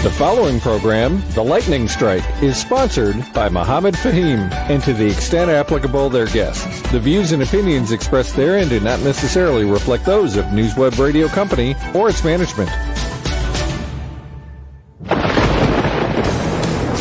The following program, The Lightning Strike, is sponsored by Mohammed Fahim, and to the extent applicable, their guests. The views and opinions expressed therein do not necessarily reflect those of NewsWeb Radio Company or its management.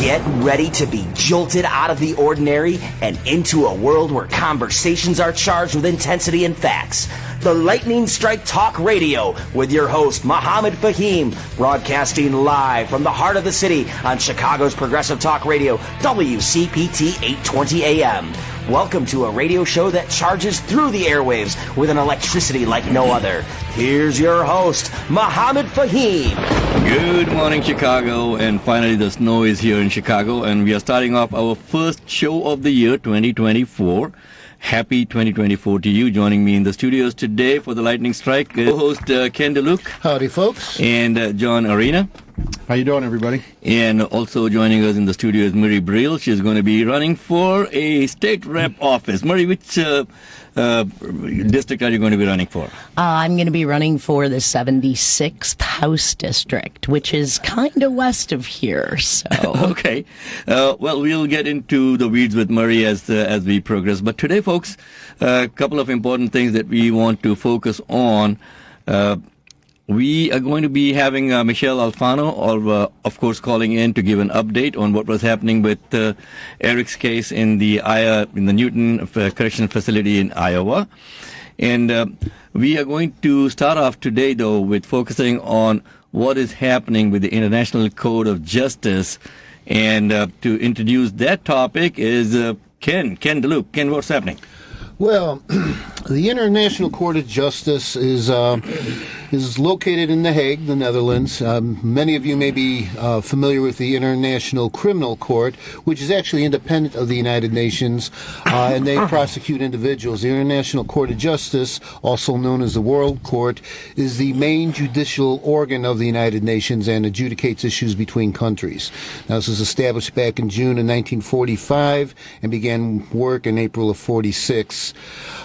Get ready to be jolted out of the ordinary and into a world where conversations are charged with intensity and facts. The Lightning Strike Talk Radio with your host, Mohammed Fahim, broadcasting live from the heart of the city on Chicago's Progressive Talk Radio, WCPT 820 AM. Welcome to a radio show that charges through the airwaves with an electricity like no other. Here's your host, Mohammed Fahim. Good morning, Chicago, and finally the snow is here in Chicago, and we are starting off our first show of the year, 2024. Happy 2024 to you. Joining me in the studios today for the Lightning Strike, co-host Ken DeLuke. Howdy, folks. And John Arena. How you doing, everybody? And also joining us in the studio is Murri Briel. She's going to be running for a state rep office. Murri, which district are you going to be running for? I'm going to be running for the 76th House District, which is kind of west of here. So okay. Well, we'll get into the weeds with Murri as we progress. But today, folks, a couple of important things that we want to focus on. We are going to be having Michelle Alfano, of course, calling in to give an update on what was happening with Eric's case in the Newton Correctional Facility in Iowa. And we are going to start off today, though, with focusing on what is happening with the International Code of Justice. And to introduce that topic is Ken DeLuke. Ken, what's happening? Well, the International Court of Justice is located in The Hague, the Netherlands. Many of you may be familiar with the International Criminal Court, which is actually independent of the United Nations, and they prosecute individuals. The International Court of Justice, also known as the World Court, is the main judicial organ of the United Nations and adjudicates issues between countries. Now, this was established back in June of 1945 and began work in April of 46.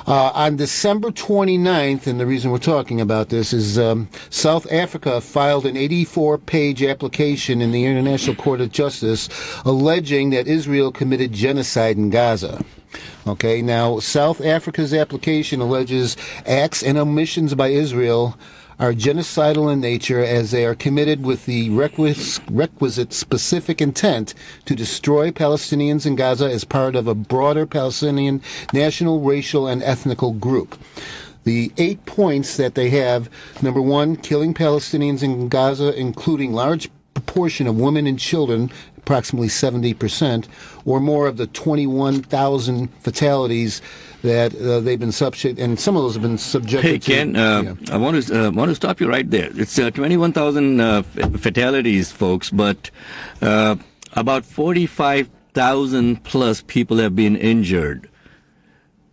On December 29th, and the reason we're talking about this is South Africa filed an 84-page application in the International Court of Justice alleging that Israel committed genocide in Gaza. Okay, now South Africa's application alleges acts and omissions by Israel are genocidal in nature as they are committed with the requisite specific intent to destroy Palestinians in Gaza as part of a broader Palestinian national, racial, and ethnical group. The 8 points that they have: number one, killing Palestinians in Gaza, including large proportion of women and children, approximately 70%, or more of the 21,000 fatalities that they've been subject, and some of those have been subjected to. Hey, Ken, I want to stop you right there. It's 21,000 fatalities, folks, but about 45,000 plus people have been injured.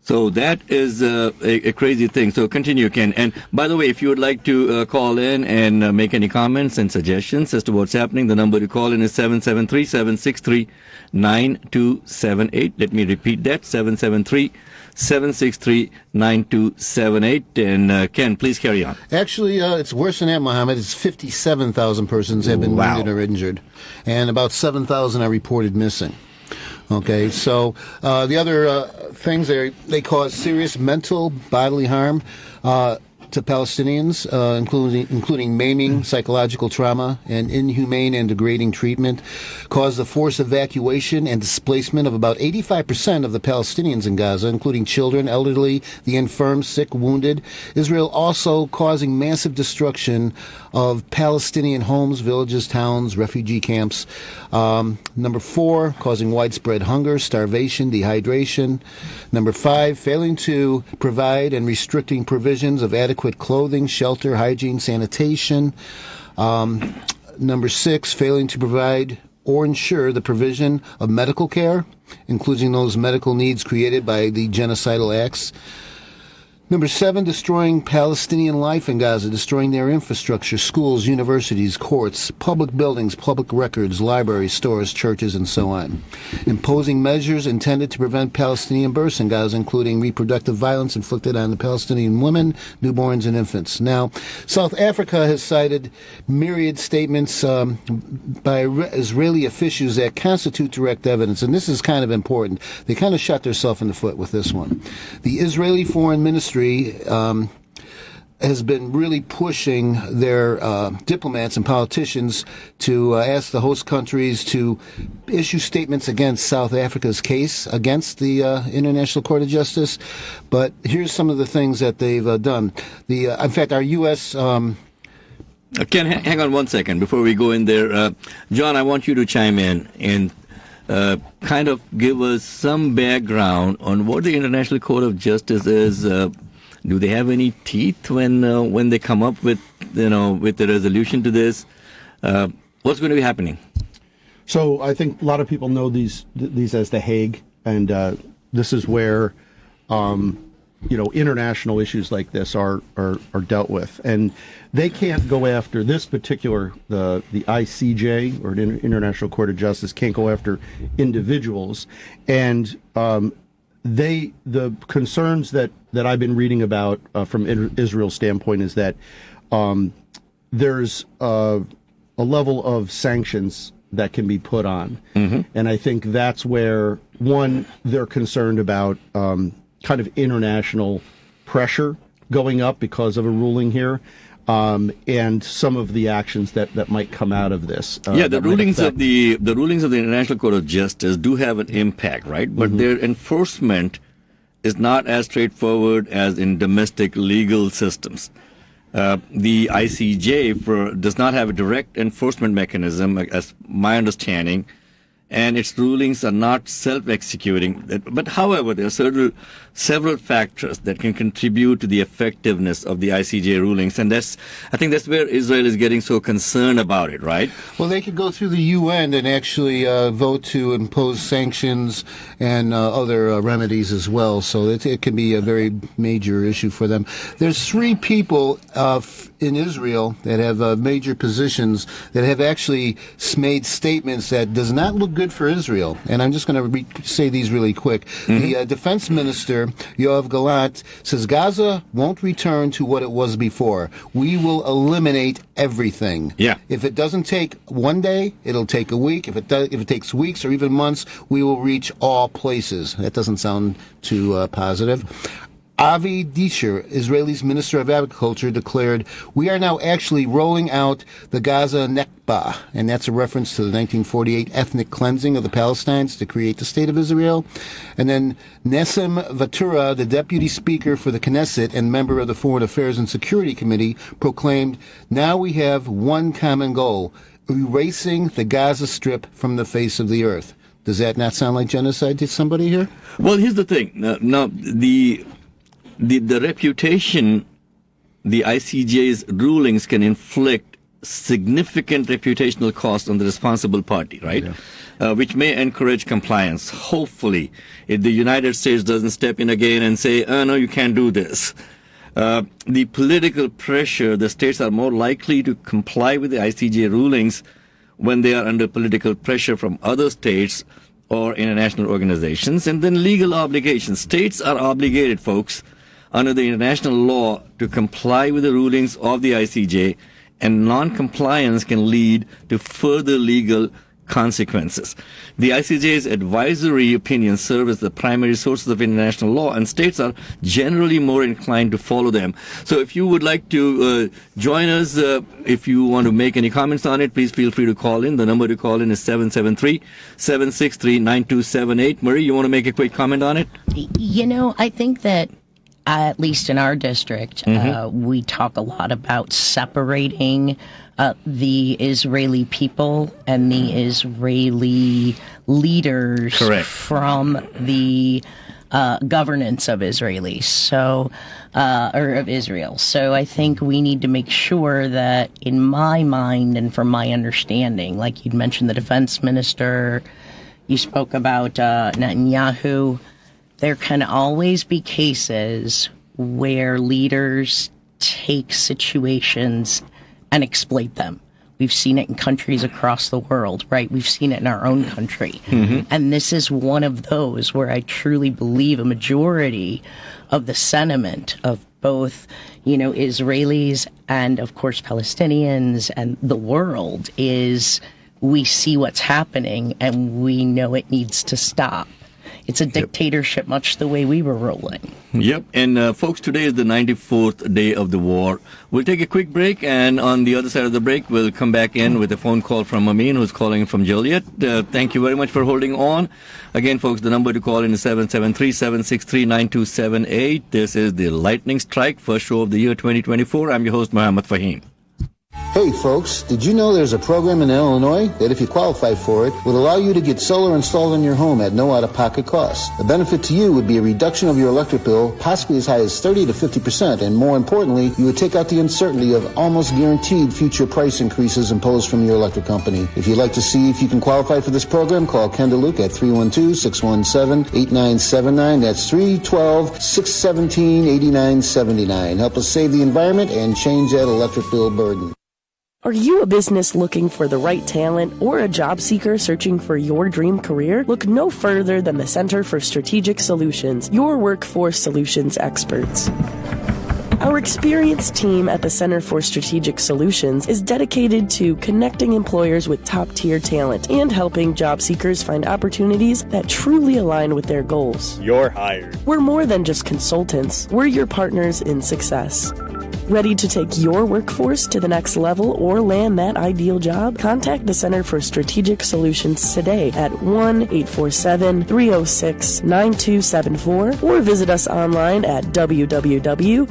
So that is a crazy thing. So continue, Ken. And by the way, if you would like to call in and make any comments and suggestions as to what's happening, the number to call in is 773-763-9278. Let me repeat that, 773-763-9278. And Ken, please carry on. Actually, it's worse than that, Mohammed. It's 57,000 persons have been wounded or injured, and about 7,000 are reported missing. Okay, so the other things they cause serious mental, bodily harm to Palestinians, including maiming, psychological trauma, and inhumane and degrading treatment, caused the forced evacuation and displacement of about 85% of the Palestinians in Gaza, including children, elderly, the infirm, sick, wounded. Israel also causing massive destruction of Palestinian homes, villages, towns, refugee camps. Number 4, causing widespread hunger, starvation, dehydration. Number 5, failing to provide and restricting provisions of adequate clothing, shelter, hygiene, sanitation. Number 6, failing to provide or ensure the provision of medical care, including those medical needs created by the genocidal acts. Number 7, destroying Palestinian life in Gaza, destroying their infrastructure, schools, universities, courts, public buildings, public records, libraries, stores, churches, and so on. Imposing measures intended to prevent Palestinian births in Gaza, including reproductive violence inflicted on the Palestinian women, newborns, and infants. Now, South Africa has cited myriad statements by Israeli officials that constitute direct evidence, and this is kind of important. They kind of shot themselves in the foot with this one. The Israeli Foreign Ministry has been really pushing their diplomats and politicians to ask the host countries to issue statements against South Africa's case against the International Court of Justice. But here's some of the things that they've done. In fact, our U.S. Ken, hang on one second before we go in there. John, I want you to chime in and kind of give us some background on what the International Court of Justice is. Do they have any teeth when they come up with the resolution to this? What's going to be happening? So I think a lot of people know these as the Hague, and this is where international issues like this are dealt with, and they can't go after this particular the ICJ or International Court of Justice can't go after individuals, and the concerns that I've been reading about from Israel's standpoint is that there's a level of sanctions that can be put on, and I think that's where they're concerned about kind of international pressure going up because of a ruling here, and some of the actions that might come out of this. The rulings of the International Court of Justice do have an impact, right? But their enforcement is not as straightforward as in domestic legal systems. The ICJ does not have a direct enforcement mechanism, as my understanding, and its rulings are not self-executing. But however, there are several factors that can contribute to the effectiveness of the ICJ rulings, and I think that's where Israel is getting so concerned about it, right? Well, they could go through the UN and actually vote to impose sanctions and other remedies as well, so it can be a very major issue for them. There's 3 people in Israel that have major positions that have actually made statements that does not look good for Israel, and I'm just going to say these really quick. The defense minister, Yoav Gallant, says Gaza won't return to what it was before. We will eliminate everything. Yeah. If it doesn't take one day, it'll take a week. If it takes weeks or even months, we will reach all places. That doesn't sound too positive. Avi Disher, Israel's Minister of Agriculture, declared, "We are now actually rolling out the Gaza Nekba," and that's a reference to the 1948 ethnic cleansing of the Palestinians to create the State of Israel. And then Nessim Vatura, the Deputy Speaker for the Knesset and member of the Foreign Affairs and Security Committee, proclaimed, "Now we have one common goal, erasing the Gaza Strip from the face of the earth." Does that not sound like genocide to somebody here? Well, here's the thing. Now, the reputation, the ICJ's rulings can inflict significant reputational cost on the responsible party, right? Yeah. Which may encourage compliance. Hopefully, if the United States doesn't step in again and say, "Oh, no, you can't do this." The political pressure, the states are more likely to comply with the ICJ rulings when they are under political pressure from other states or international organizations. And then legal obligations. States are obligated, folks, under the international law to comply with the rulings of the ICJ, and non-compliance can lead to further legal consequences. The ICJ's advisory opinions serve as the primary sources of international law, and states are generally more inclined to follow them. So if you would like to join us, if you want to make any comments on it, please feel free to call in. The number to call in is 773-763-9278. Murri, you want to make a quick comment on it? I think that at least in our district, we talk a lot about separating the Israeli people and the Israeli leaders from the governance of Israelis, or of Israel. So I think we need to make sure that, in my mind and from my understanding, like you'd mentioned the defense minister, you spoke about Netanyahu, there can always be cases where leaders take situations and exploit them. We've seen it in countries across the world, right? We've seen it in our own country. And this is one of those where I truly believe a majority of the sentiment of both, Israelis and, of course, Palestinians and the world is we see what's happening and we know it needs to stop. It's a dictatorship, much the way we were rolling. Yep. And folks, today is the 94th day of the war. We'll take a quick break, and on the other side of the break, we'll come back in with a phone call from Amin, who's calling in from Joliet. Thank you very much for holding on. Again, folks, the number to call in is 773-763-9278. This is the Lightning Strike, first show of the year 2024. I'm your host, Mohammed Fahim. Hey folks, did you know there's a program in Illinois that if you qualify for it would allow you to get solar installed in your home at no out-of-pocket cost? The benefit to you would be a reduction of your electric bill, possibly as high as 30 to 50%, and more importantly, you would take out the uncertainty of almost guaranteed future price increases imposed from your electric company. If you'd like to see if you can qualify for this program, call Ken DeLuke at 312-617-8979. That's 312-617-8979. Help us save the environment and change that electric bill burden. Are you a business looking for the right talent or a job seeker searching for your dream career? Look no further than the Center for Strategic Solutions, your workforce solutions experts. Our experienced team at the Center for Strategic Solutions is dedicated to connecting employers with top-tier talent and helping job seekers find opportunities that truly align with their goals. You're hired. We're more than just consultants. We're your partners in success. Ready to take your workforce to the next level or land that ideal job? Contact the Center for Strategic Solutions today at 1-847-306-9274 or visit us online at www.cfss.us.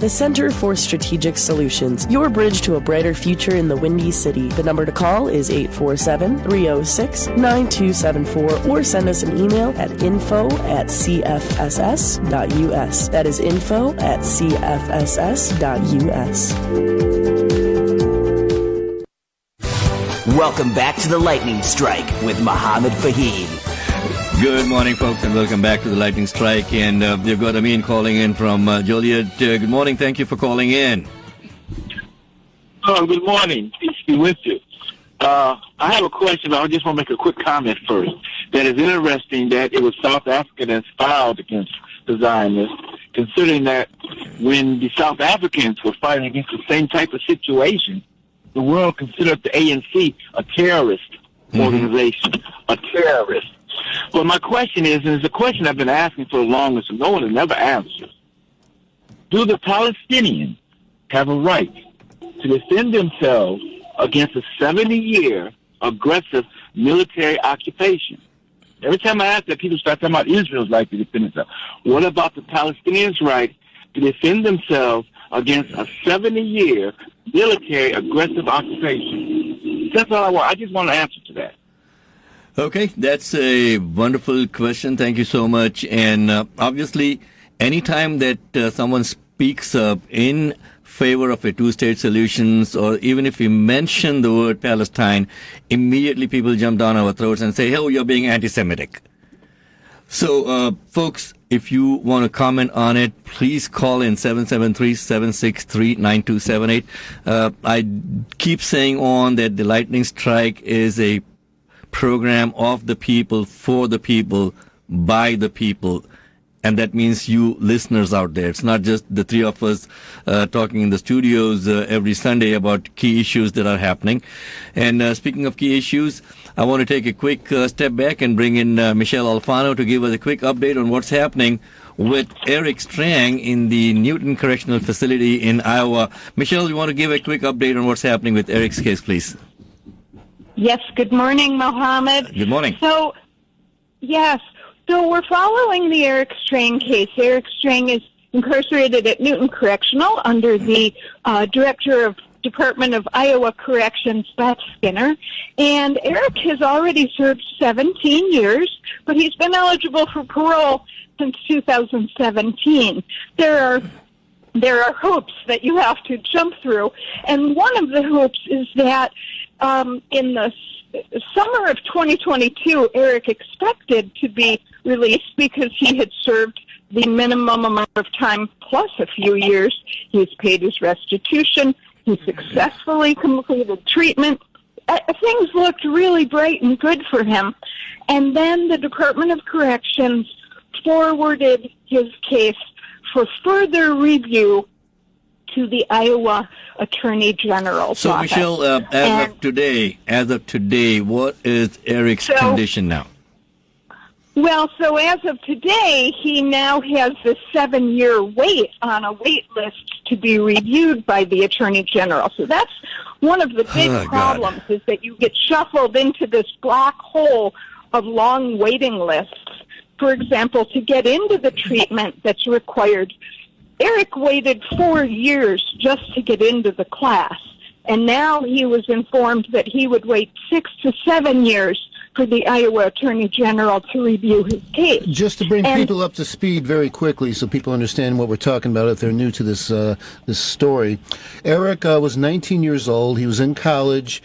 The Center for Strategic Solutions, your bridge to a brighter future in the Windy City. The number to call is 847-306-9274 or send us an email at info@cfss.us. That is info@cfss.us. Welcome back to the Lightning Strike with Mohammed Fahim. Good morning, folks, and welcome back to the Lightning Strike. And we've got Amin calling in from Joliet. Good morning. Thank you for calling in. Oh, good morning. Peace be with you. I have a question, but I just want to make a quick comment first. That is interesting that it was South Africa that filed against the Zionists, considering that when the South Africans were fighting against the same type of situation, the world considered the ANC a terrorist organization, a terrorist. But my question is, and it's a question I've been asking for the longest, and no one has never answered. Do the Palestinians have a right to defend themselves against a 70-year aggressive military occupation? Every time I ask that, people start talking about Israel's right to defend itself. What about the Palestinians' right to defend themselves against a 70-year military aggressive occupation? That's all I want. I just want an answer to that. Okay, that's a wonderful question. Thank you so much. And obviously, anytime that someone speaks up in favor of a two-state solutions, or even if we mention the word Palestine, immediately people jump down our throats and say, oh, you're being anti-Semitic. So, folks, if you want to comment on it, please call in 773-763-9278. I keep saying on that the Lightning Strike is a program of the people, for the people, by the people. And that means you listeners out there. It's not just the three of us talking in the studios every Sunday about key issues that are happening. And speaking of key issues, I want to take a quick step back and bring in Michelle Alfano to give us a quick update on what's happening with Eric Strang in the Newton Correctional Facility in Iowa. Michelle, you want to give a quick update on what's happening with Eric's case, please? Yes, good morning, Mohammed. Good morning. So we're following the Eric Strang case. Eric Strang is incarcerated at Newton Correctional under the Director of Department of Iowa Corrections, Beth Skinner. And Eric has already served 17 years, but he's been eligible for parole since 2017. There are hoops that you have to jump through, and one of the hoops is that in the summer of 2022, Eric expected to be released because he had served the minimum amount of time plus a few years. He's paid his restitution. He successfully completed treatment. Things looked really bright and good for him. And then the Department of Corrections forwarded his case for further review to the Iowa Attorney General's office. So, Michelle, as of today, what is Eric's condition now? Well, so as of today, he now has a 7-year wait on a wait list to be reviewed by the Attorney General. So that's one of the big problems, is that you get shuffled into this black hole of long waiting lists. For example, to get into the treatment that's required, Eric waited 4 years just to get into the class. And now he was informed that he would wait 6 to 7 years for the Iowa Attorney General to review his case. Just to bring people up to speed very quickly so people understand what we're talking about if they're new to this story. Eric was 19 years old. He was in college,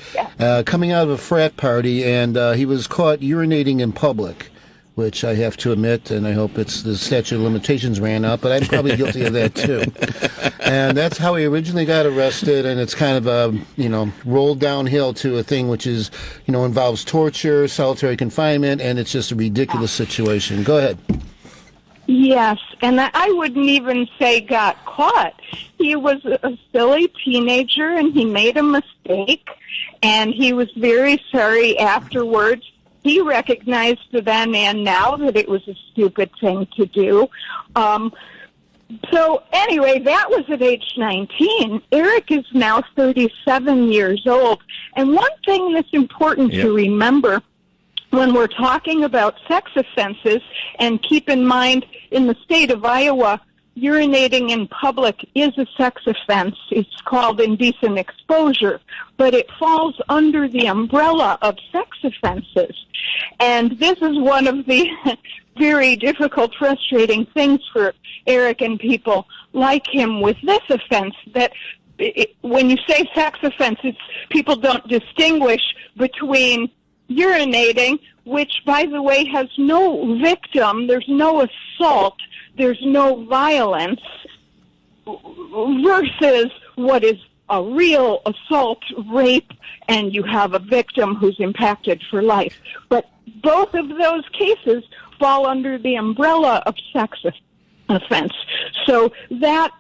coming out of a frat party, and he was caught urinating in public, which I have to admit, and I hope it's the statute of limitations ran out, but I'm probably guilty of that too. And that's how he originally got arrested, and it's kind of rolled downhill to a thing which is, involves torture, solitary confinement, and it's just a ridiculous situation. Go ahead. Yes, and I wouldn't even say got caught. He was a silly teenager, and he made a mistake, and he was very sorry afterwards. He recognized then and now that it was a stupid thing to do. So anyway, that was at age 19. Eric is now 37 years old. And one thing that's important to remember when we're talking about sex offenses, and keep in mind in the state of Iowa, urinating in public is a sex offense. It's called indecent exposure, but it falls under the umbrella of sex offenses. And this is one of the very difficult, frustrating things for Eric and people like him with this offense, that when you say sex offenses, people don't distinguish between urinating, which, by the way, has no victim, there's no assault, there's no violence, versus what is a real assault, rape, and you have a victim who's impacted for life. But both of those cases fall under the umbrella of sex offense. So that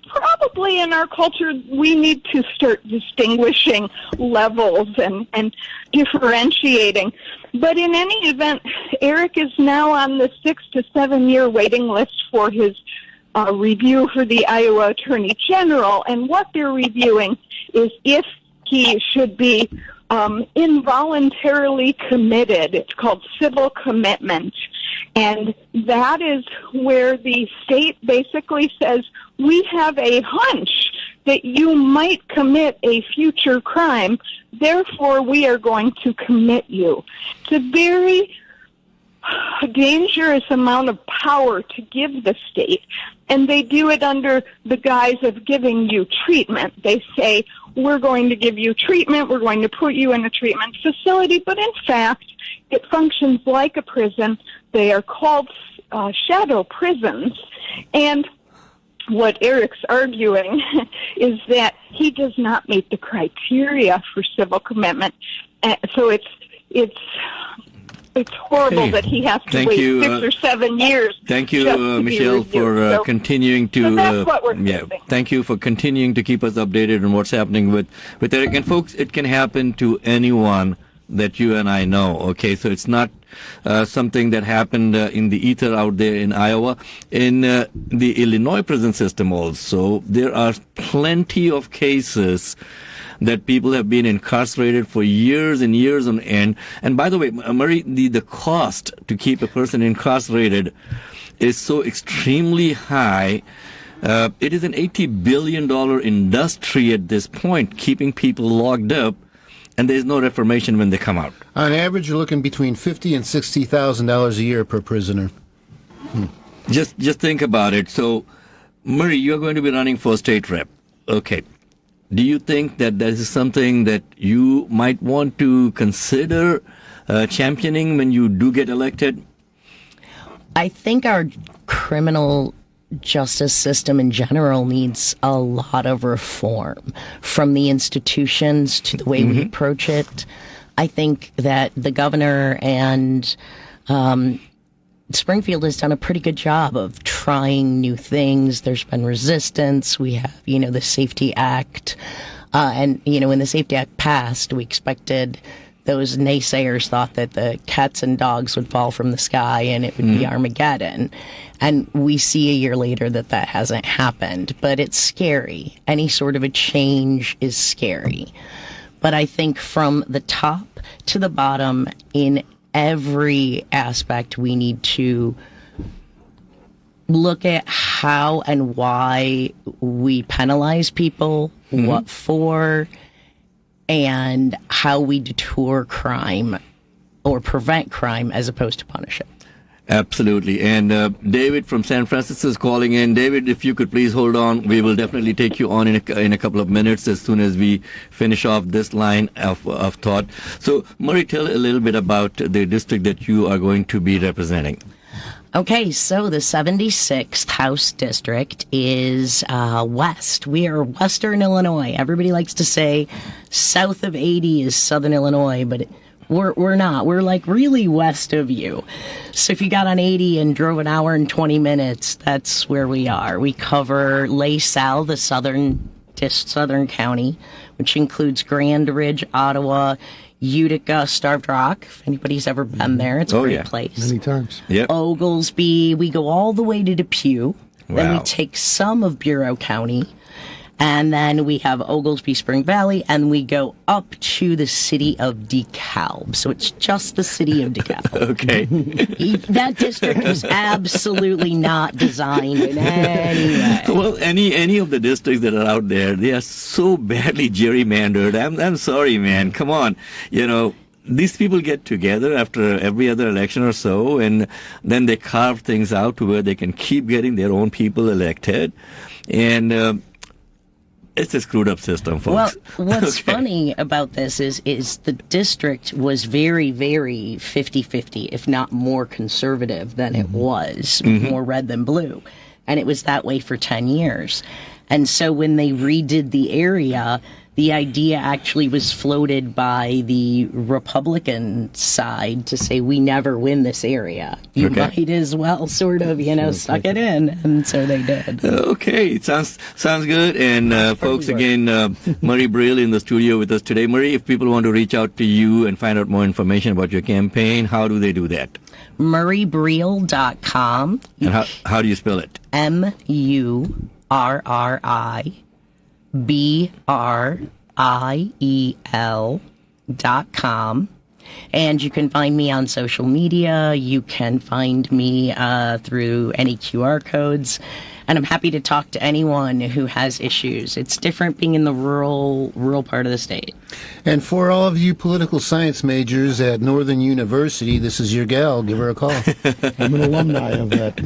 probably in our culture we need to start distinguishing levels and differentiating. But in any event, Eric is now on the 6 to 7 year waiting list for his review for the Iowa Attorney General, and what they're reviewing is if he should be involuntarily committed. It's called civil commitment. And that is where the state basically says, we have a hunch that you might commit a future crime, therefore we are going to commit you. It's a very dangerous amount of power to give the state, and they do it under the guise of giving you treatment. They say, we're going to give you treatment, we're going to put you in a treatment facility, but in fact, it functions like a prison. They are called shadow prisons, and what Eric's arguing is that he does not meet the criteria for civil commitment. So it's horrible that he has to wait 6 or 7 years. Thank you, Michelle, for continuing to. So that's what we're doing. Thank you for continuing to keep us updated on what's happening with Eric. And folks, it can happen to anyone that you and I know. Okay, so it's not something that happened in the ether out there in Iowa. In the Illinois prison system also, there are plenty of cases that people have been incarcerated for years and years on end. And by the way, Murri, the cost to keep a person incarcerated is so extremely high. It is an $80 billion industry at this point, keeping people locked up, and there's no reformation when they come out. On average, you're looking between $50,000 and $60,000 a year per prisoner. Just think about it. So, Murri, you're going to be running for state rep. Okay. Do you think that this is something that you might want to consider championing when you do get elected? I think our criminal justice system in general needs a lot of reform, from the institutions to the way we approach it. I think that the governor and Springfield has done a pretty good job of trying new things. There's been resistance. We have, the Safety Act. And, when the Safety Act passed, we expected, those naysayers thought that the cats and dogs would fall from the sky and it would be Armageddon. And we see a year later that hasn't happened. But it's scary. Any sort of a change is scary. But I think from the top to the bottom, in every aspect, we need to look at how and why we penalize people, what for, and how we deter crime or prevent crime as opposed to punish it. Absolutely. And David from San Francisco is calling in. David, if you could please hold on. We will definitely take you on in a couple of minutes as soon as we finish off this line of thought. So, Murri, tell a little bit about the district that you are going to be representing. Okay, so the 76th House District is west. We are Western Illinois. Everybody likes to say south of 80 is Southern Illinois, but we're not. We're like really west of you. So if you got on 80 and drove an hour and 20 minutes, that's where we are. We cover LaSalle, the southern county, which includes Grand Ridge, Ottawa, Utica, Starved Rock. If anybody's ever been there, it's a great place. Many times. Yep. Oglesby. We go all the way to Depew. Then Wow. we take some of Bureau County. And then we have Oglesby, Spring Valley, and we go up to the city of DeKalb. So it's just the city of DeKalb. Okay. That district is absolutely not designed in any way. Well, any of the districts that are out there, they are so badly gerrymandered. I'm sorry, man. Come on. These people get together after every other election or so, and then they carve things out to where they can keep getting their own people elected. And it's a screwed up system, folks. Well, what's funny about this is the district was very, very 50-50, if not more conservative than it was, more red than blue. And it was that way for 10 years. And so when they redid the area, the idea actually was floated by the Republican side to say, we never win this area. You might as well sort of, suck it in. And so they did. Okay, sounds good. And folks, again, Murri Briel in the studio with us today. Murri, if people want to reach out to you and find out more information about your campaign, how do they do that? MurriBriel.com. And how do you spell it? MurriBriel.com. And you can find me on social media. You can find me through any QR codes. And I'm happy to talk to anyone who has issues. It's different being in the rural part of the state. And for all of you political science majors at Northern University, this is your gal. Give her a call. I'm an alumni of that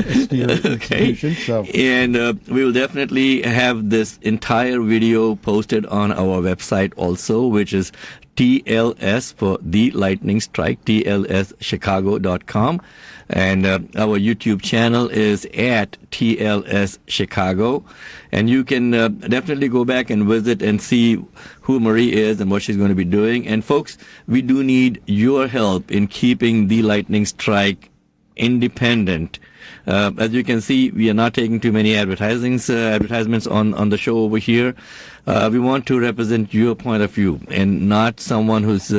institution. So. And we will definitely have this entire video posted on our website also, which is TLS for The Lightning Strike, TLSchicago.com. And our YouTube channel is at TLS Chicago. And you can definitely go back and visit and see who Murri is and what she's going to be doing. And folks, we do need your help in keeping The Lightning Strike independent. As you can see, we are not taking too many advertisements on the show over here. We want to represent your point of view and not someone who's,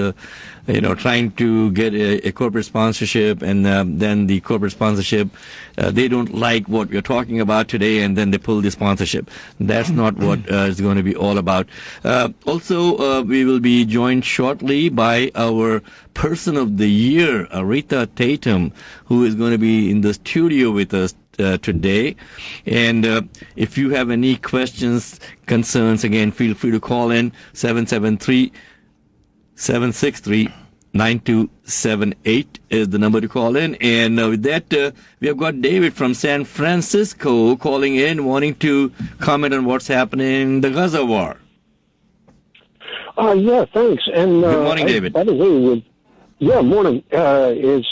trying to get a corporate sponsorship, and then the corporate sponsorship, they don't like what we're talking about today, and then they pull the sponsorship. That's not what it's going to be all about. Also, we will be joined shortly by our Person of the Year, Aretha Tatumn, who is going to be in the studio with us today. And if you have any questions, concerns, again, feel free to call in 773-763-9278 is the number to call in. And with that, we have got David from San Francisco calling in, wanting to comment on what's happening in the Gaza war. Yeah, thanks. And good morning, David. By the way, Yeah, morning. I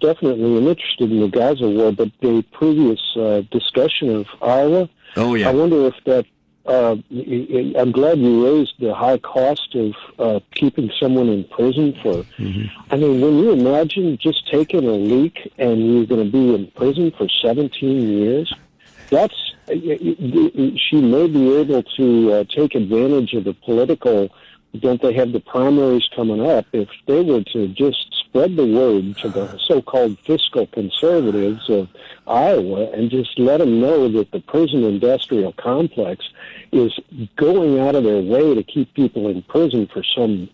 definitely am interested in the Gaza war, but the previous discussion of Iowa, I wonder if that, I'm glad you raised the high cost of keeping someone in prison for, I mean, when you imagine just taking a leak and you're going to be in prison for 17 years, she may be able to take advantage of the political. Don't they have the primaries coming up? If they were to just spread the word to the so-called fiscal conservatives of Iowa and just let them know that the prison industrial complex is going out of their way to keep people in prison for some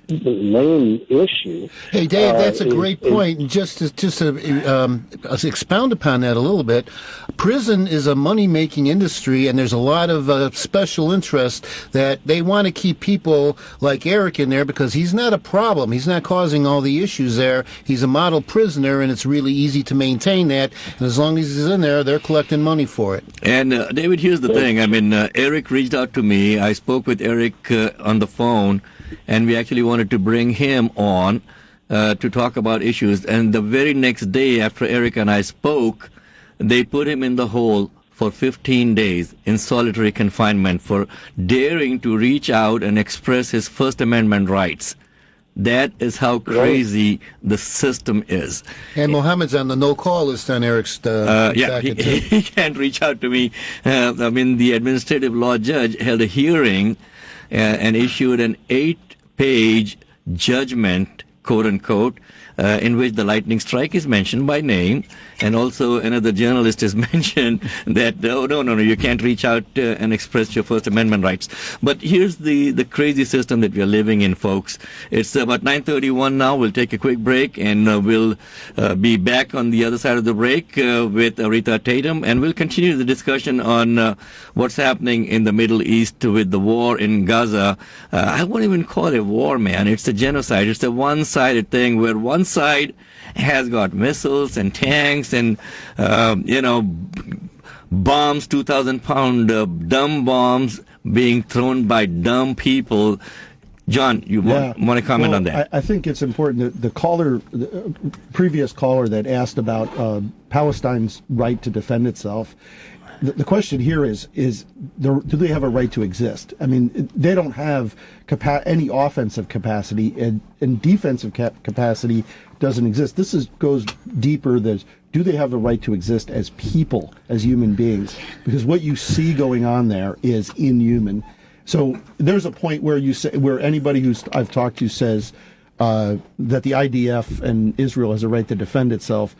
lame issue. Hey, Dave, that's a great point. And just to expound upon that a little bit, prison is a money-making industry, and there's a lot of special interest that they want to keep people like Eric in there because he's not a problem. He's not causing all the issues there. He's a model prisoner, and it's really easy to maintain that. And as long as he's in there, they're collecting money for it. And, David, here's the thing. I mean, Eric reached out to me. I spoke with Eric on the phone, and we actually wanted to bring him on to talk about issues. And the very next day after Eric and I spoke, they put him in the hole for 15 days in solitary confinement for daring to reach out and express his First Amendment rights. That is how crazy the system is. And Mohammed's on the no-call list on Eric's he can't reach out to me. I mean, the administrative law judge held a hearing and issued an 8-page judgment, quote-unquote, in which the lightning strike is mentioned by name, and also another journalist is mentioned that, no, you can't reach out and express your First Amendment rights. But here's the crazy system that we are living in, folks. It's about 9:31 now. We'll take a quick break, and we'll be back on the other side of the break with Aretha Tatumn, and we'll continue the discussion on what's happening in the Middle East with the war in Gaza. I won't even call it a war, man. It's a genocide. It's a one-sided thing where one side has got missiles and tanks and, bombs, 2,000-pound dumb bombs being thrown by dumb people. John, you want to comment on that? I think it's important that the previous caller that asked about Palestine's right to defend itself, the question here is do they have a right to exist? I mean, they don't have any offensive capacity, and defensive capacity doesn't exist. This goes deeper than do they have the right to exist as people, as human beings? Because what you see going on there is inhuman. So there's a point where where anybody I've talked to says that the IDF and Israel has a right to defend itself.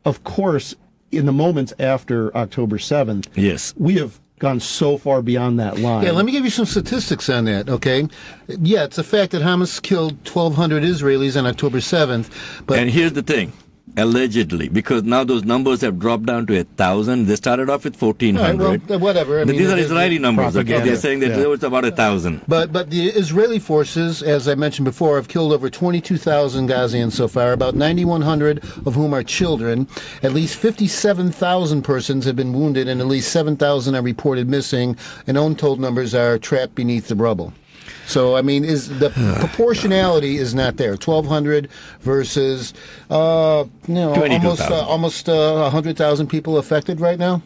Of course, in the moments after October 7th, yes, we have gone so far beyond that line. Yeah, let me give you some statistics on that, okay? Yeah, it's a fact that Hamas killed 1,200 Israelis on October 7th. And here's the thing. Allegedly, because now those numbers have dropped down to 1,000. They started off with 1,400. Right, well, whatever. These are Israeli numbers. Okay? They're saying that there was about 1,000. But the Israeli forces, as I mentioned before, have killed over 22,000 Gazians so far, about 9,100 of whom are children. At least 57,000 persons have been wounded, and at least 7,000 are reported missing, and untold numbers are trapped beneath the rubble. So, I mean, the proportionality is not there. 1,200 versus, almost 100,000 people affected right now.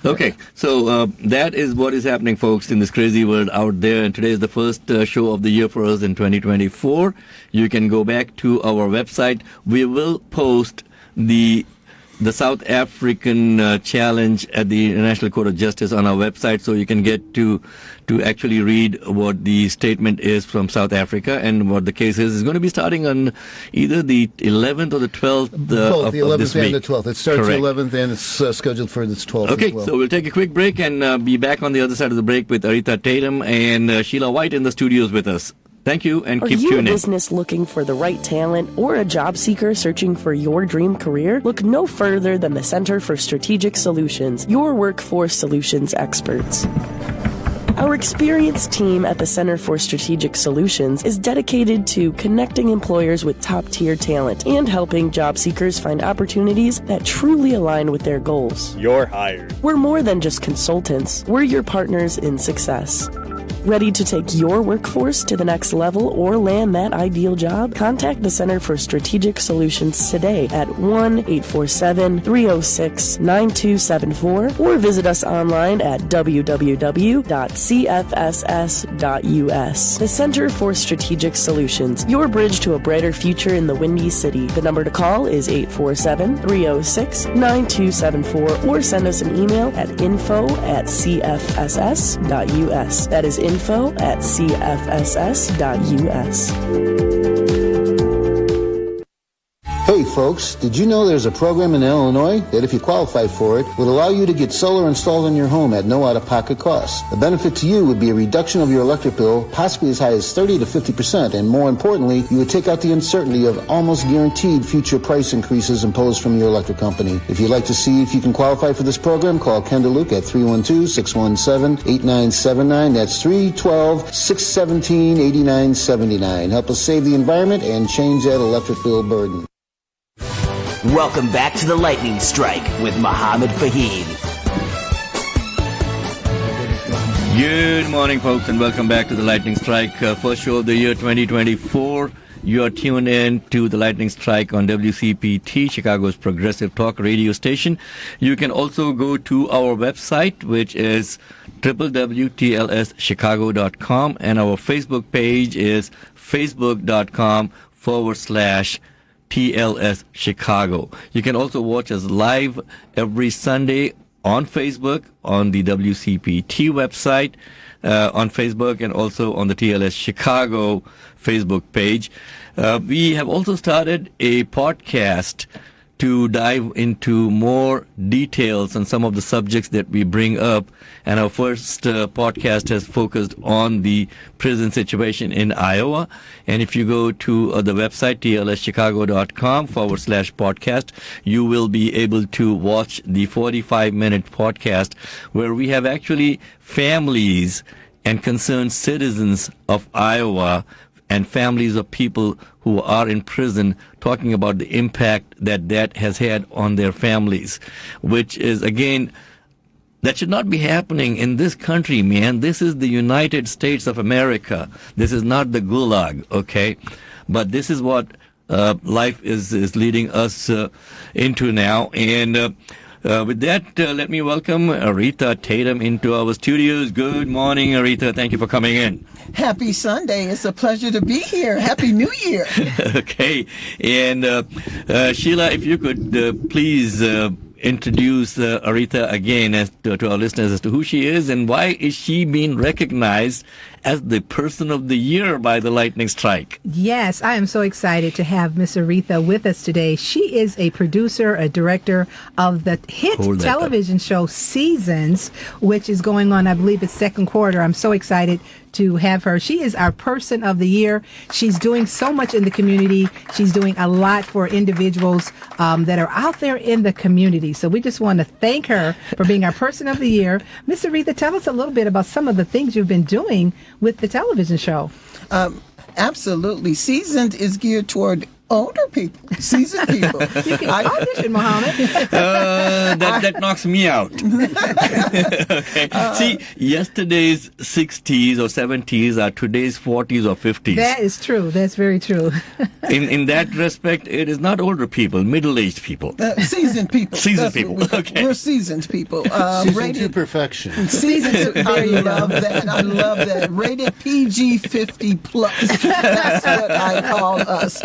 Okay, so that is what is happening, folks, in this crazy world out there. And today is the first show of the year for us in 2024. You can go back to our website. We will post the South African challenge at the International Court of Justice on our website, so you can get to actually read what the statement is from South Africa and what the case is. It's going to be starting on either the 11th or the 12th of this week. Both the 11th and the 12th. It starts Correct. the 11th and it's scheduled for this 12th. Okay, as well. so we'll take a quick break and be back on the other side of the break with Aretha Tatumn and Sheila White in the studios with us. Thank you, and keep tuning in. Are you a business looking for the right talent or a job seeker searching for your dream career? Look no further than the Center for Strategic Solutions, your workforce solutions experts. Our experienced team at the Center for Strategic Solutions is dedicated to connecting employers with top-tier talent and helping job seekers find opportunities that truly align with their goals. You're hired. We're more than just consultants. We're your partners in success. Ready to take your workforce to the next level or land that ideal job? Contact the Center for Strategic Solutions today at 1-847-306-9274 or visit us online at www.cfss.us. The Center for Strategic Solutions, your bridge to a brighter future in the Windy City. The number to call is 847-306-9274 or send us an email at info@cfss.us. That is info@cfss.us. Hey folks, did you know there's a program in Illinois that if you qualify for it would allow you to get solar installed in your home at no out-of-pocket cost? The benefit to you would be a reduction of your electric bill, possibly as high as 30 to 50%, and more importantly, you would take out the uncertainty of almost guaranteed future price increases imposed from your electric company. If you'd like to see if you can qualify for this program, call Ken DeLuke at 312-617-8979. That's 312-617-8979. Help us save the environment and change that electric bill burden. Welcome back to the Lightning Strike with Mohammed Fahim. Good morning, folks, and welcome back to the Lightning Strike, first show of the year 2024. You are tuned in to the Lightning Strike on WCPT, Chicago's progressive talk radio station. You can also go to our website, which is www.tlschicago.com, and our Facebook page is facebook.com/TLS Chicago. You can also watch us live every Sunday on Facebook, on the WCPT website, on Facebook, and also on the TLS Chicago Facebook page. We have also started a podcast to dive into more details on some of the subjects that we bring up. And our first podcast has focused on the prison situation in Iowa. And if you go to the website, tlschicago.com/podcast, you will be able to watch the 45-minute podcast where we have actually families and concerned citizens of Iowa and families of people who are in prison talking about the impact that that has had on their families, which is, again, that should not be happening in this country, man. This is the United States of America. This is not the Gulag, okay? But this is what life is leading us into now. And with that, let me welcome Aretha Tatumn into our studios. Good morning, Aretha. Thank you for coming in. Happy Sunday. It's a pleasure to be here. Happy New Year. Okay. And Sheila, if you could please introduce Aretha again to our listeners as to who she is and why is she being recognized as the Person of the Year by the Lightning Strike. Yes, I am so excited to have Miss Aretha with us today. She is a producer, a director of the hit television show Seasons, which is going on, I believe it's second quarter. I'm so excited to have her. She is our Person of the Year. She's doing so much in the community. She's doing a lot for individuals that are out there in the community. So we just want to thank her for being our Person of the Year. Miss Aretha, tell us a little bit about some of the things you've been doing with the television show. Absolutely. Seasoned is geared toward older people, seasoned people. You can audition, Mohammed. That knocks me out. Okay. See, yesterday's 60s or 70s are today's 40s or 50s. That is true. That's very true. In that respect, it is not older people, middle-aged people. Seasoned people. Seasoned people. Okay. We're seasoned people. Seasoned to perfection. Seasoned to, I love that. I love that. Rated PG 50 plus. That's what I call us.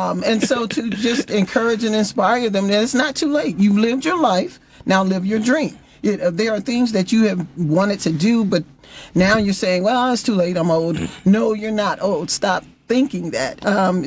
And so to just encourage and inspire them that it's not too late. You've lived your life. Now live your dream. There are things that you have wanted to do, but now you're saying, well, it's too late. I'm old. No, you're not old. Stop thinking that.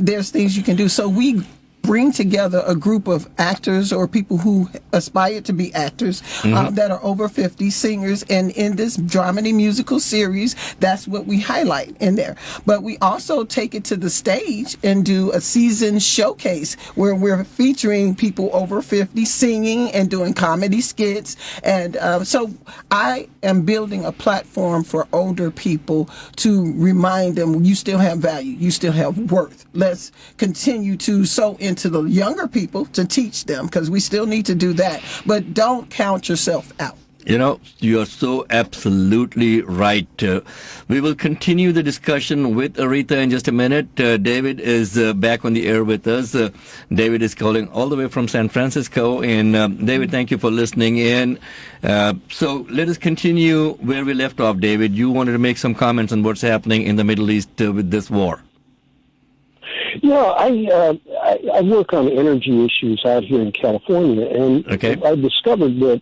There's things you can do. So we bring together a group of actors or people who aspire to be actors that are over 50, singers, and in this dramedy musical series, that's what we highlight in there. But we also take it to the stage and do a season showcase where we're featuring people over 50 singing and doing comedy skits. And so I am building a platform for older people to remind them you still have value, you still have worth. Let's continue to sow into the younger people to teach them, because we still need to do that. But don't count yourself out. You are so absolutely right. We will continue the discussion with Aretha in just a minute. David is back on the air with us. David is calling all the way from San Francisco. And David, thank you for listening in. So let us continue where we left off, David. You wanted to make some comments on what's happening in the Middle East with this war. Yeah, I work on energy issues out here in California, and I discovered that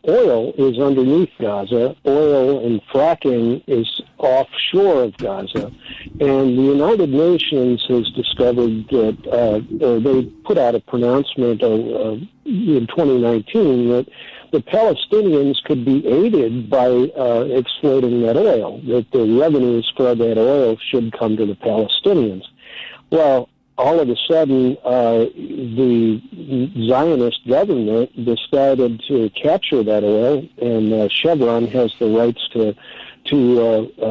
oil is underneath Gaza. Oil and fracking is offshore of Gaza. And the United Nations has discovered that, or they put out a pronouncement in 2019 that the Palestinians could be aided by exploiting that oil, that the revenues for that oil should come to the Palestinians. Well, all of a sudden, the Zionist government decided to capture that oil, and Chevron has the rights to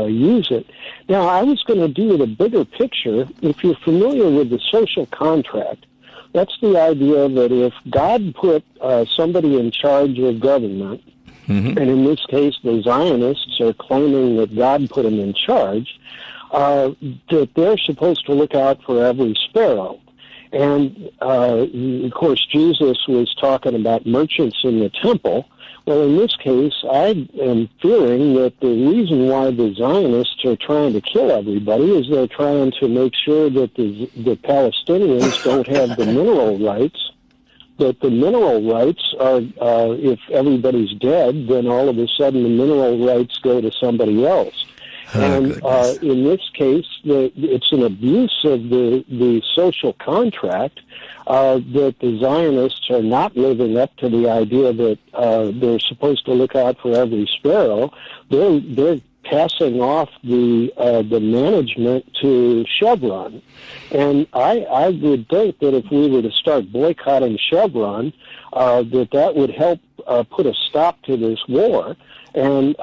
use it. Now, I was going to do the bigger picture. If you're familiar with the social contract, that's the idea that if God put somebody in charge of government, and in this case the Zionists are claiming that God put them in charge, that they're supposed to look out for every sparrow. And, of course, Jesus was talking about merchants in the temple. Well, in this case, I am fearing that the reason why the Zionists are trying to kill everybody is they're trying to make sure that the Palestinians don't have the mineral rights, that the mineral rights are, if everybody's dead, then all of a sudden the mineral rights go to somebody else. And in this case, it's an abuse of the social contract that the Zionists are not living up to the idea that they're supposed to look out for every sparrow. They're passing off the management to Chevron. And I would think that if we were to start boycotting Chevron, that would help put a stop to this war. And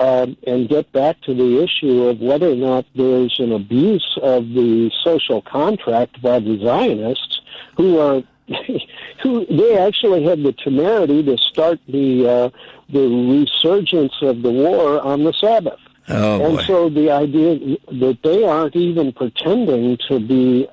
get back to the issue of whether or not there's an abuse of the social contract by the Zionists, who they actually had the temerity to start the resurgence of the war on the Sabbath. And so the idea that they aren't even pretending to be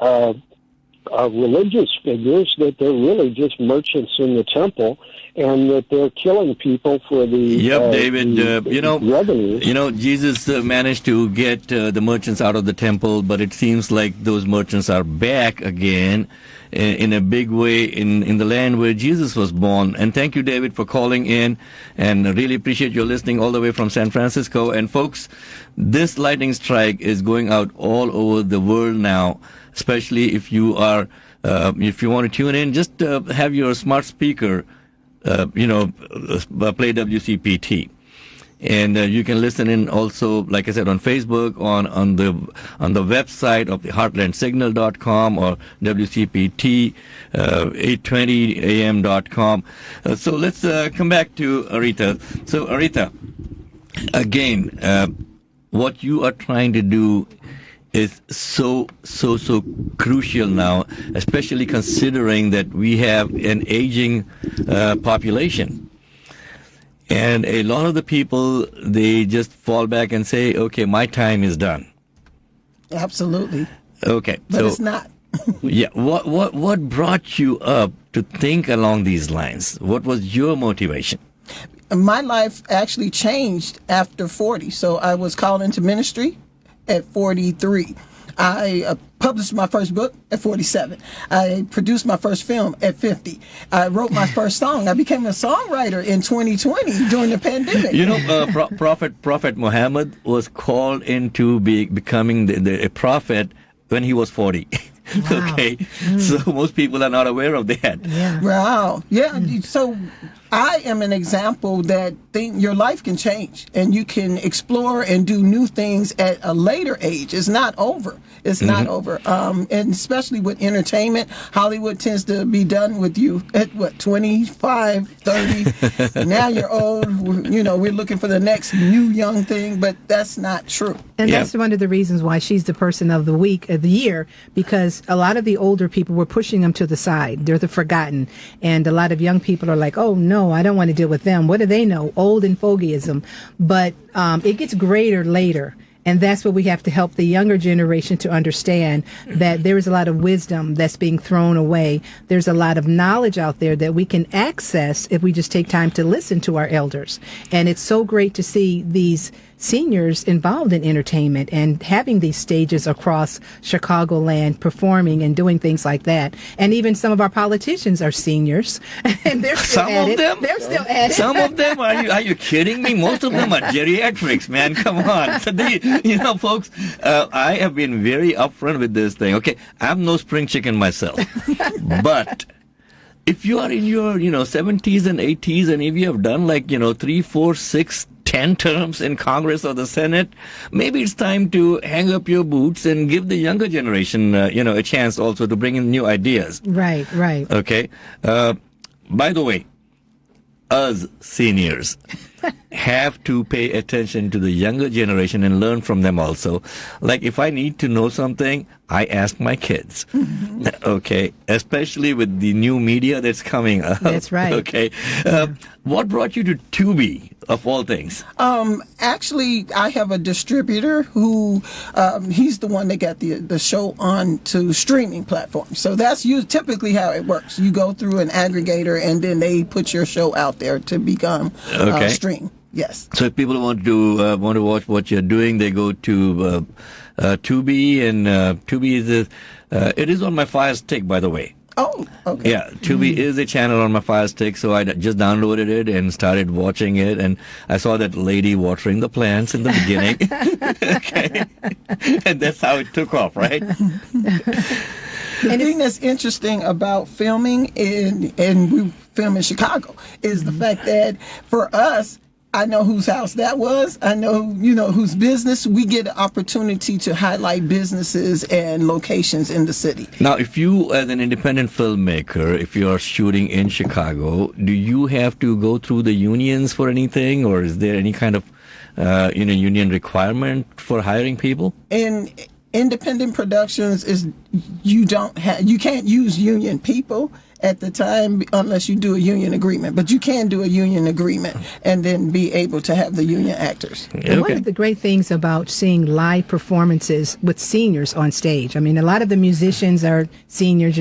religious figures, that they're really just merchants in the temple, and that they're killing people for the David, revenue. Jesus managed to get the merchants out of the temple, but it seems like those merchants are back again in a big way in the land where Jesus was born. And thank you, David, for calling in, and I really appreciate your listening all the way from San Francisco. And folks, this lightning strike is going out all over the world now, especially if you are if you want to tune in, just have your smart speaker play WCPT, and you can listen in also, like I said, on Facebook, on the website of the heartlandsignal.com or WCPT 820am.com. So let's come back to Aretha. So Aretha, again, what you are trying to do is so crucial now, especially considering that we have an aging population. And a lot of the people, they just fall back and say, okay, my time is done. Absolutely. Okay. But it's not. Yeah. What brought you up to think along these lines? What was your motivation? My life actually changed after 40. So I was called into ministry at 43. I published my first book at 47. I produced my first film at 50. I wrote my first song. I became a songwriter in 2020 during the pandemic. Prophet Muhammad was called into becoming a prophet when he was 40. Wow. Okay, so most people are not aware of that. Yeah. Wow. Yeah. So I am an example that your life can change and you can explore and do new things at a later age. It's not over. It's not over. And especially with entertainment, Hollywood tends to be done with you at 25, 30. Now you're old. We're looking for the next new young thing, but that's not true. And that's one of the reasons why she's the person of the week, of the year, because is a lot of the older people, we're pushing them to the side. They're the forgotten. And a lot of young people are like, oh, no, I don't want to deal with them. What do they know? Old and fogeyism. But it gets greater later. And that's what we have to help the younger generation to understand, that there is a lot of wisdom that's being thrown away. There's a lot of knowledge out there that we can access if we just take time to listen to our elders. And it's so great to see these seniors involved in entertainment and having these stages across Chicagoland, performing and doing things like that. And even some of our politicians are seniors, and they're still Some at of it. them? They're still at it. Some of them? Are you kidding me? Most of them are geriatrics, man. Come on. So folks, I have been very upfront with this thing. Okay, I'm no spring chicken myself. But if you are in your, 70s and 80s, and if you have done 3, 4, 6, 10 terms in Congress or the Senate, maybe it's time to hang up your boots and give the younger generation, a chance also to bring in new ideas. Right. Okay. By the way, us seniors have to pay attention to the younger generation and learn from them also. Like, if I need to know something, I ask my kids. Okay, especially with the new media that's coming up. That's right. Okay, what brought you to Tubi, of all things? Actually, I have a distributor who he's the one that got the show on to streaming platforms. So that's typically how it works. You go through an aggregator, and then they put your show out there to become stream. Yes. So if people want to watch what you're doing, they go to Tubi, and Tubi is it is on my Fire Stick, by the way. Oh, okay. Yeah, Tubi is a channel on my Fire Stick, so I just downloaded it and started watching it, and I saw that lady watering the plants in the beginning. Okay, and that's how it took off, right? The thing that's interesting about filming, and we film in Chicago, is the fact that for us, I know whose house that was. I know, whose business. We get an opportunity to highlight businesses and locations in the city. Now, if you, as an independent filmmaker, if you are shooting in Chicago, do you have to go through the unions for anything, or is there any kind of, union requirement for hiring people? In independent productions, you can't use union people at the time unless you do a union agreement, but you can do a union agreement and then be able to have the union actors. Okay. One of the great things about seeing live performances with seniors on stage, I mean, a lot of the musicians are seniors,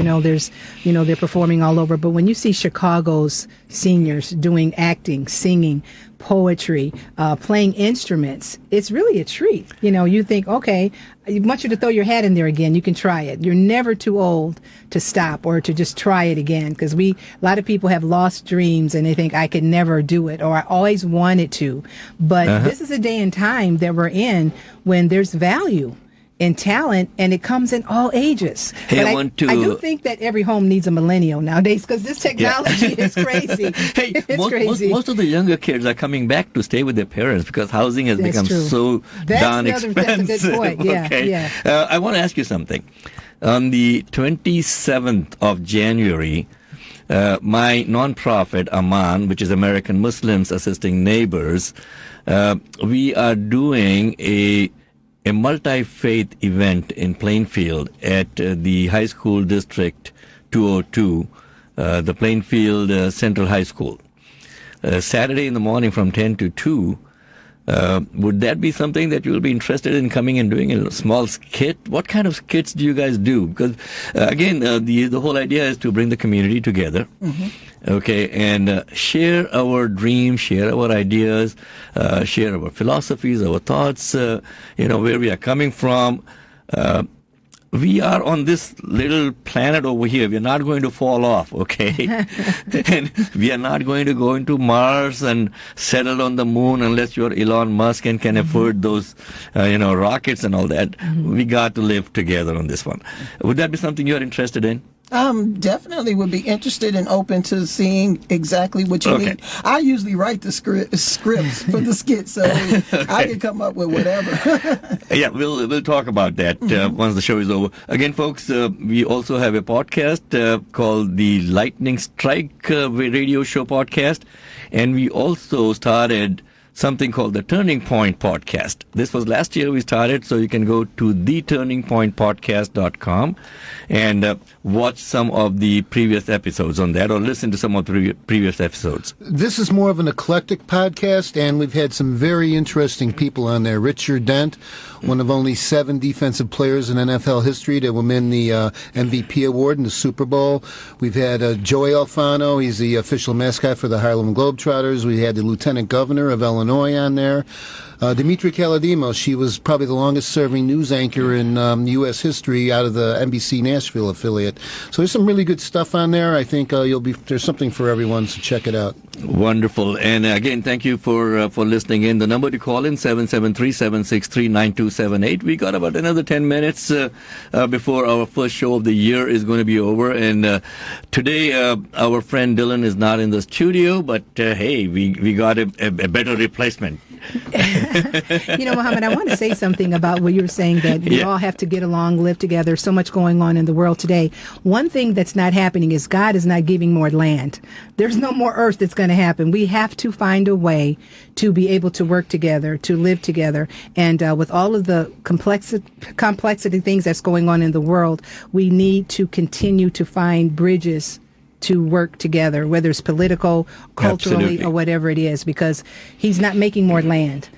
they're performing all over, but when you see Chicago's seniors doing acting, singing, poetry, playing instruments, it's really a treat. You think, okay, I want you to throw your hat in there again. You can try it. You're never too old to stop or to just try it again, because a lot of people have lost dreams and they think, I could never do it, or I always wanted to. But this is a day and time that we're in when there's value in talent, and it comes in all ages. Hey, but I do think that every home needs a millennial nowadays, because this technology is crazy. Hey, most of the younger kids are coming back to stay with their parents because housing has become so darn expensive. That's a good point. Yeah. I want to ask you something. On the 27th of January, my nonprofit, Aman, which is American Muslims Assisting Neighbors, we are doing a multi-faith event in Plainfield at the High School District 202, the Plainfield Central High School. Saturday in the morning from 10 to 2. Would that be something that you will be interested in coming and doing a small skit? What kind of skits do you guys do? Because, again, the whole idea is to bring the community together. Okay, and share our dreams, share our ideas, share our philosophies, our thoughts, where we are coming from. We are on this little planet over here. We're not going to fall off, okay? And we are not going to go into Mars and settle on the moon unless you're Elon Musk and can afford those, rockets and all that. We got to live together on this one. Would that be something you're interested in? Definitely would be interested and open to seeing exactly what you need. I usually write the scripts for the skit, so I can come up with whatever. Yeah, we'll talk about that once the show is over. Again, folks, we also have a podcast called the Lightning Strike Radio Show podcast, and we also started something called the Turning Point Podcast. This was last year we started, so you can go to theturningpointpodcast.com and watch some of the previous episodes on that, or listen to some of the previous episodes. This is more of an eclectic podcast, and we've had some very interesting people on there. Richard Dent, one of only 7 defensive players in NFL history to win the MVP award in the Super Bowl. We've had Joey Alfano. He's the official mascot for the Harlem Globetrotters. We had the Lieutenant Governor of Illinois on there. Dimitri Kaladimos, she was probably the longest-serving news anchor in U.S. history out of the NBC Nashville affiliate. So there's some really good stuff on there. I think there's something for everyone, so check it out. Wonderful. And again, thank you for listening in. The number to call in, 773-763-9278. We got about another 10 minutes before our first show of the year is going to be over. And today, our friend Dylan is not in the studio, but hey, we got a better replacement. Mohammed, I want to say something about what you were saying, that we all have to get along, live together. So much going on in the world today. One thing that's not happening is God is not giving more land. There's no more earth that's going to happen. We have to find a way to be able to work together, to live together. And with all of the complexity things that's going on in the world, we need to continue to find bridges to work together, whether it's political, culturally, Absolutely. or whatever it is, because he's not making more land.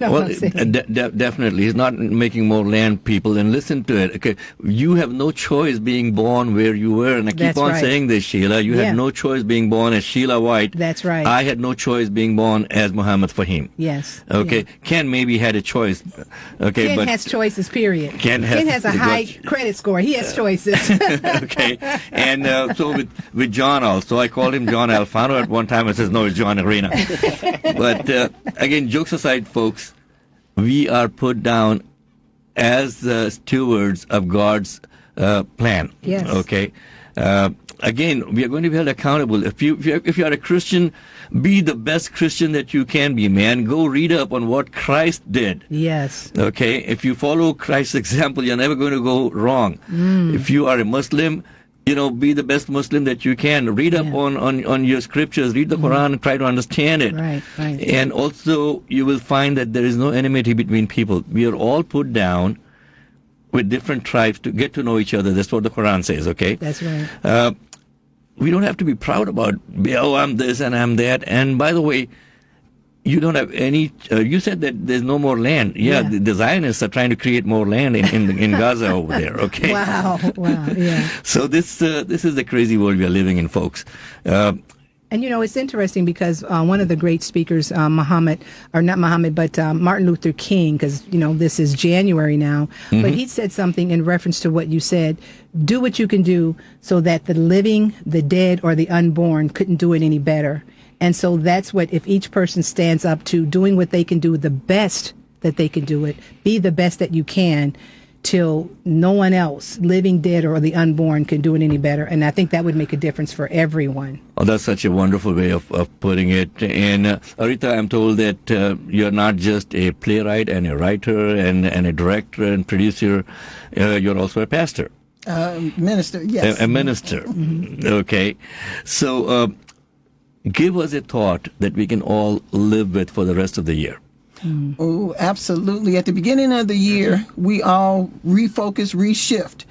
Well, definitely. He's not making more land, people. And listen to it. Okay, you have no choice being born where you were. And I keep on saying this, Sheila. You had no choice being born as Sheila White. That's right. I had no choice being born as Muhammad Fahim. Yes. Okay. Yeah. Ken maybe had a choice. Okay, Ken but has choices, period. Ken has a high credit score. He has choices. Okay. And so with John also. I called him John Alfano at one time. I says, no, it's John Arena. But again, jokes aside, folks, we are put down as stewards of God's plan. Yes. Okay. Again, we are going to be held accountable. If you are a Christian, be the best Christian that you can be, man. Go read up on what Christ did. Yes. Okay. If you follow Christ's example, you're never going to go wrong. If you are a Muslim, be the best Muslim that you can. Read up on your scriptures, read the Quran, and try to understand it. Right. And also, you will find that there is no enmity between people. We are all put down with different tribes to get to know each other. That's what the Quran says, okay? That's right. We don't have to be proud about, I'm this and I'm that. And by the way, you don't have any. You said that there's no more land. Yeah. The Zionists are trying to create more land in Gaza over there. Okay. Wow. Yeah. So this is the crazy world we are living in, folks. And it's interesting because one of the great speakers, Martin Luther King, because this is January now, but he said something in reference to what you said. Do what you can do so that the living, the dead, or the unborn couldn't do it any better. And so that's what, if each person stands up to doing what they can do the best that they can do it, be the best that you can, till no one else, living, dead, or the unborn, can do it any better. And I think that would make a difference for everyone. Oh, that's such a wonderful way of putting it. And Aretha, I'm told that you're not just a playwright and a writer and a director and producer, you're also a pastor. Minister, yes. A minister. Okay. So give us a thought that we can all live with for the rest of the year. Oh, absolutely. At the beginning of the year, we all refocus, reshift.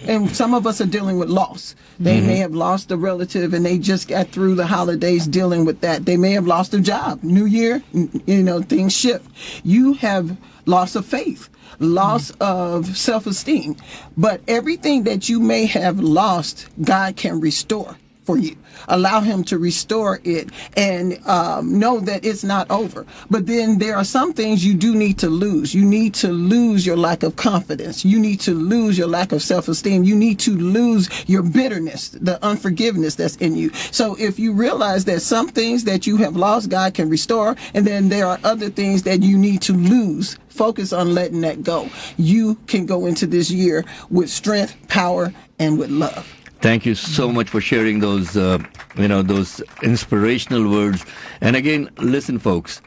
And some of us are dealing with loss. They may have lost a relative and they just got through the holidays dealing with that. They may have lost a job. New year, things shift. You have loss of faith, loss of self-esteem. But everything that you may have lost, God can restore for you. Allow him to restore it and know that it's not over. But then there are some things you do need to lose. You need to lose your lack of confidence. You need to lose your lack of self-esteem. You need to lose your bitterness, the unforgiveness that's in you. So if you realize that some things that you have lost, God can restore, and then there are other things that you need to lose, focus on letting that go. You can go into this year with strength, power, and with love. Thank you so much for sharing those, those inspirational words. And again, listen, folks,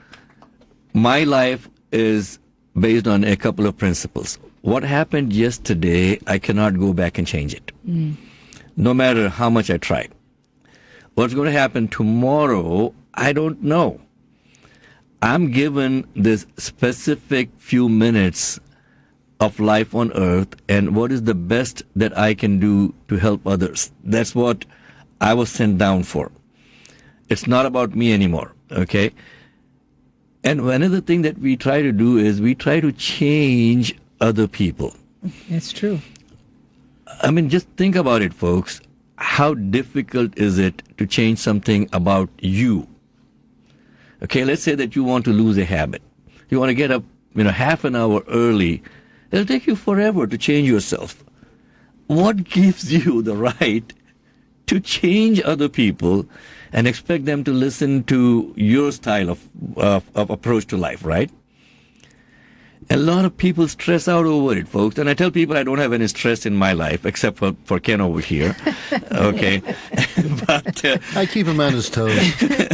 my life is based on a couple of principles. What happened yesterday, I cannot go back and change it, no matter how much I try. What's going to happen tomorrow, I don't know. I'm given this specific few minutes of life on earth, and what is the best that I can do to help others. That's what I was sent down for. It's not about me anymore, okay? And another thing that we try to do is we try to change other people. It's true. I mean, just think about it, folks. How difficult is it to change something about you? Okay, let's say that you want to lose a habit. You want to get up, half an hour early. It'll take you forever to change yourself. What gives you the right to change other people and expect them to listen to your style of approach to life, right? A lot of people stress out over it, folks. And I tell people I don't have any stress in my life, except for Ken over here. Okay. But I keep him on his toes.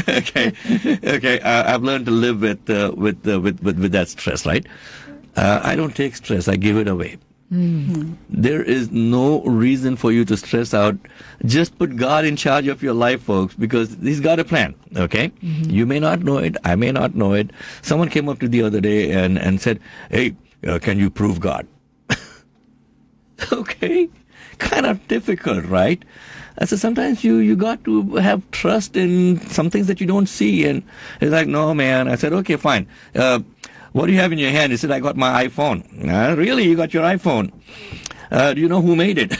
Okay. I've learned to live with that stress, right? I don't take stress. I give it away. Mm-hmm. There is no reason for you to stress out. Just put God in charge of your life, folks, because He's got a plan, okay? Mm-hmm. You may not know it. I may not know it. Someone came up to the other day and said, hey, can you prove God? Okay. Kind of difficult, right? I said, sometimes you got to have trust in some things that you don't see. And it's like, no, man. I said, okay, fine. What do you have in your hand? He said, I got my iPhone. Really? You got your iPhone? Do you know who made it?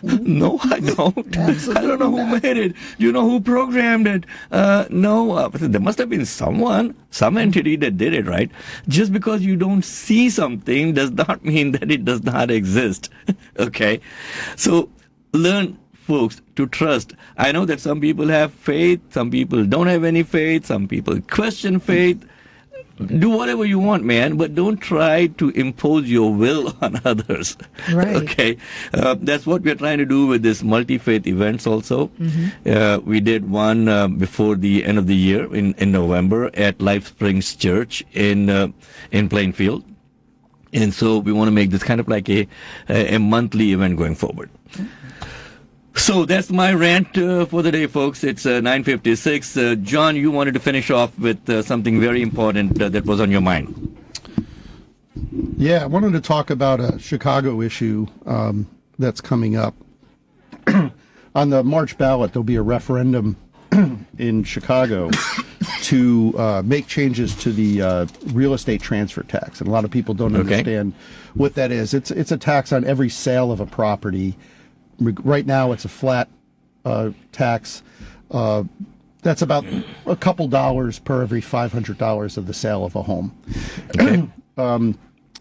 No, I don't. Absolutely I don't know who made it. Do you know who programmed it? No. There must have been some entity that did it, right? Just because you don't see something does not mean that it does not exist. Okay? So learn, folks, to trust. I know that some people have faith, some people don't have any faith, some people question faith. Do whatever you want, man, but don't try to impose your will on others. Right. Okay? That's what we're trying to do with this multi-faith events also. Mm-hmm. We did one before the end of the year in November at Life Springs Church in Plainfield. And so we want to make this kind of like a monthly event going forward. Mm-hmm. So that's my rant for the day, folks. It's 9:56. John, you wanted to finish off with something very important that was on your mind. Yeah, I wanted to talk about a Chicago issue that's coming up. On the March ballot, there'll be a referendum in Chicago to make changes to the real estate transfer tax. And a lot of people don't understand what that is. It's a tax on every sale of a property. Right now, it's a flat tax. That's about a couple dollars per every $500 of the sale of a home. Okay.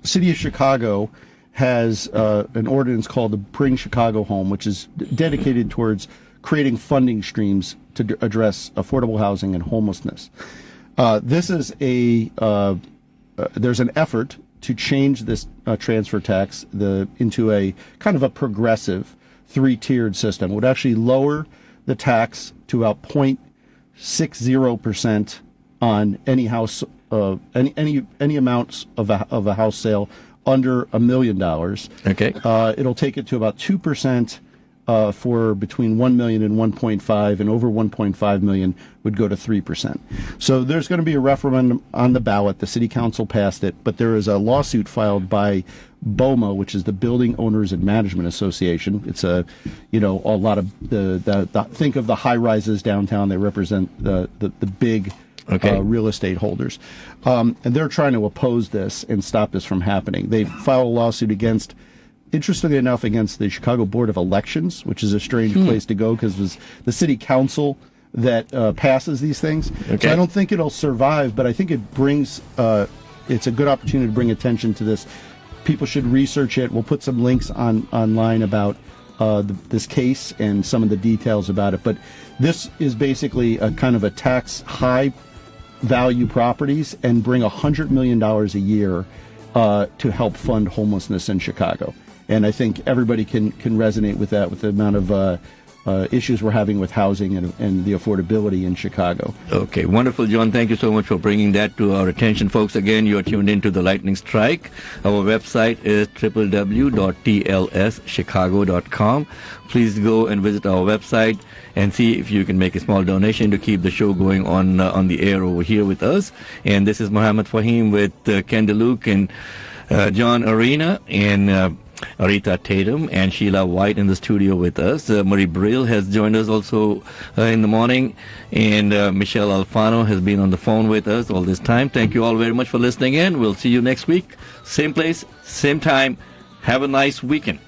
City of Chicago has an ordinance called the Bring Chicago Home, which is dedicated towards creating funding streams to address affordable housing and homelessness. This is there's an effort to change this transfer tax into a kind of a progressive 3-tiered system. It would actually lower the tax to about 0.60% on any house, any amounts of a house sale under $1 million. Okay. It'll take it to about 2% for between 1 million and 1.5, and over 1.5 million would go to 3%. So there's going to be a referendum on the ballot. The city council passed it, but there is a lawsuit filed by BOMA, which is the Building Owners and Management Association. It's a lot of think of the high rises downtown. They represent the big real estate holders, and they're trying to oppose this and stop this from happening. They filed a lawsuit interestingly enough, against the Chicago Board of Elections, which is a strange place to go because it was the city council that passes these things. Okay. So I don't think it'll survive, but I think it brings it's a good opportunity to bring attention to this. People should research it. We'll put some links online about this case and some of the details about it. But this is basically a kind of a tax high value properties and bring $100 million a year to help fund homelessness in Chicago. And I think everybody can resonate with that, with the amount of issues we're having with housing and the affordability in Chicago. Okay, wonderful, John. Thank you so much for bringing that to our attention, folks. Again, you are tuned into the Lightning Strike. Our website is www.tlschicago.com. Please go and visit our website and see if you can make a small donation to keep the show going on the air over here with us. And this is Muhammad Fahim with Ken DeLuke and John Arena and Aretha Tatumn and Sheila White in the studio with us. Murri Briel has joined us also in the morning, and Michelle Alfano has been on the phone with us all this time. Thank you all very much for listening in. We'll see you next week. Same place, same time. Have a nice weekend.